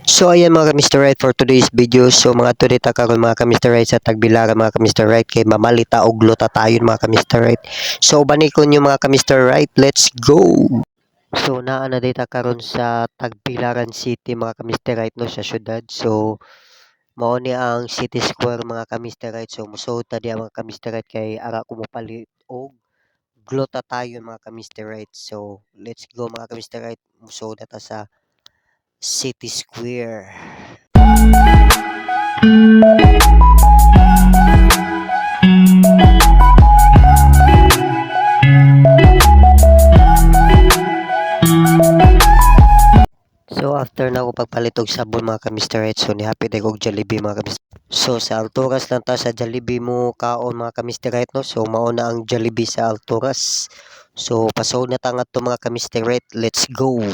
So ayan mga ka-Mr. Right for today's video. So mga tunita karon mga ka-Mr. Right sa Tagbilaran mga ka-Mr. Right kay mamalita og lota tayo mga ka-Mr. Right. So banikon yung mga ka-Mr. Right, let's go. So naa na data karon sa Tagbilaran City mga ka-Mr. Right no sa syudad. So mao ni ang City Square mga ka-Mr. Right. So musuod ta diya mga ka-Mr. Right kay ara ko mopalit og glota tayo mga ka-Mr. Right. So let's go mga ka-Mr. Right. Musuod ta sa City Square. So after na ako pagpalit og sabon mga ka-Mr. Right, so nihapit ako og Jollibee mga ka-Mr. So sa Alturas lang ta sa Jollibee mo kaon mga ka-Mr. Right no. So mao na ang Jollibee sa Alturas. So pasod na ta ngadto mga ka-Mr. Right, let's go.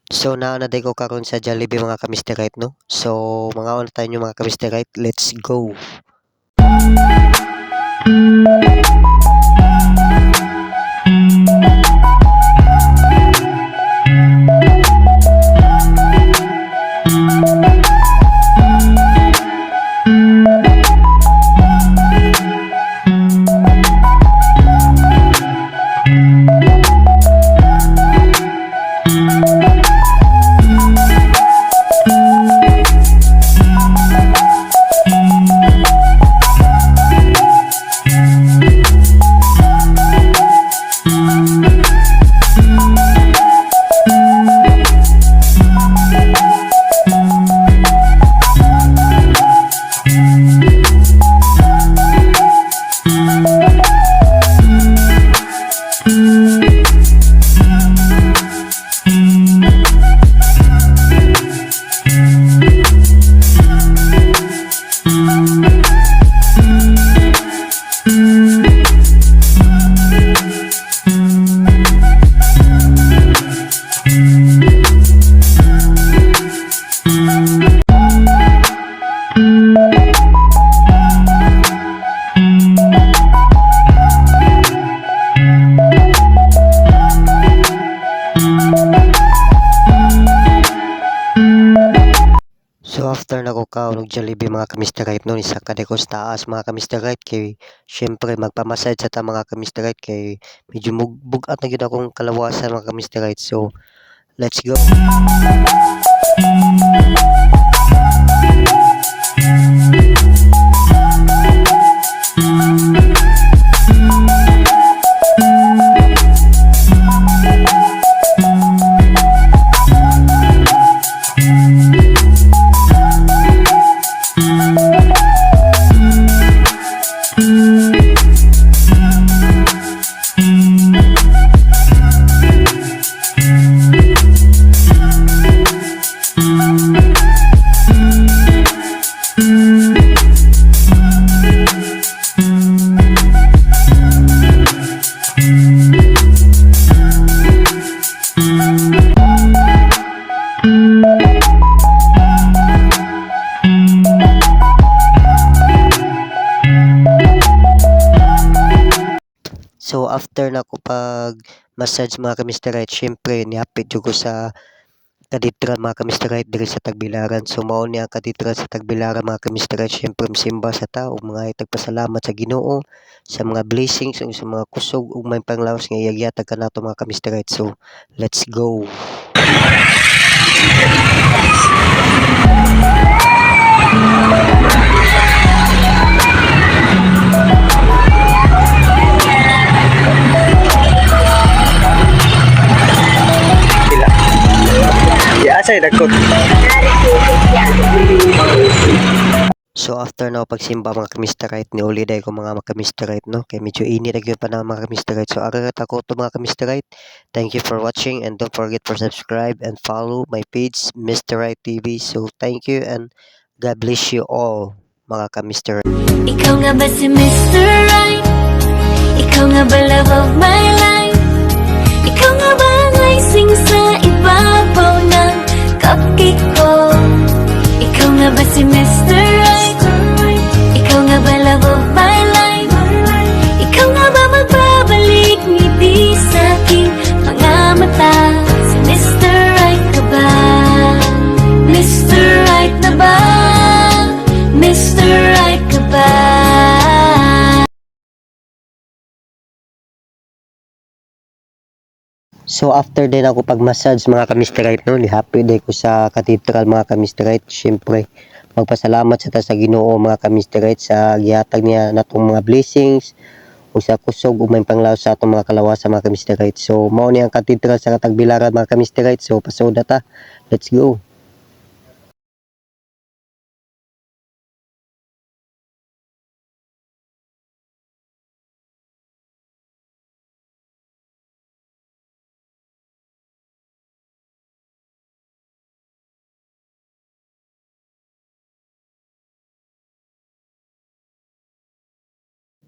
So naa na day ko karon sa Jollibee mga ka-Mr. Right no. So mga on tayo mga ka-Mr. Right, let's go. So after na ko kaon og Jollibee mga ka-Mr. Right no, isa ka ko sa taas mga ka-Mr. Right kay syempre magpamassage sa ta mga ka-Mr. Right kay medyo bugat na gyud akong kalawasan mga ka-Mr. Right. So let's go. So after na ko pag massage mga ka-Mr. Right, syempre nihapit jud ko sa kaditran mga ka-Mr. Right diri sa Tagbilaran. So mao ni ang kaditran sa Tagbilaran mga ka-Mr. Right, syempre simba sa tao mga itagpasalamat sa Ginoo sa mga blessings ug sa mga kusog ug may panglawas nga iyagyatag kanato mga ka-Mr. Right. So let's go. Asay dagkot. So after no pagsimba mga ka-Mr. Right ni uli day ko mga ka-Mr. Right no kay medyo init gyud pa na mga ka-Mr. Right. So arat ako to mga ka-Mr. Right. Thank you for watching and don't forget to subscribe and follow my page Mr. Right TV. So thank you and God bless you all mga ka-Mr. Right. Ikaw nga ba si Mr. Right? Ikaw nga ba love of my life? Ikaw nga ba ang icing sa ibabaw ng cupcake ko? Ikaw nga ba si Mr. Right? Ikaw nga ba love of my life? Ikaw nga ba magbabalik ngiti sa aking mga mata? Si Mr. Right ka ba? Mr. So after din ako pag-massage mga ka-Mr. Right no, happy day ko sa cathedral mga ka-Mr. Right. Syempre, magpasalamat sa Ginoo mga ka-Mr. Right sa gihatag niya natong mga blessings ug sa kusog ug may panglawas sa atong mga kalawasan mga ka-Mr. Right. So mao ni ang cathedral sa Katagbilaran mga ka-Mr. Right. So pasoda ta. Let's go.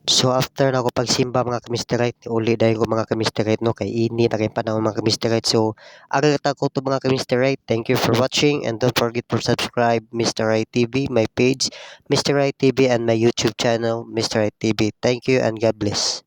So after na ako pagsimba mga ka-Mr. Right, uli dahil ko mga ka-Mr. Right no kay ini na kay panahon mga ka-Mr. Right. So agad ko to mga ka-Mr. Right. Thank you for watching and don't forget to subscribe Mr. Right TV, my page Mr. Right TV and my YouTube channel Mr. Right TV. Thank you and God bless.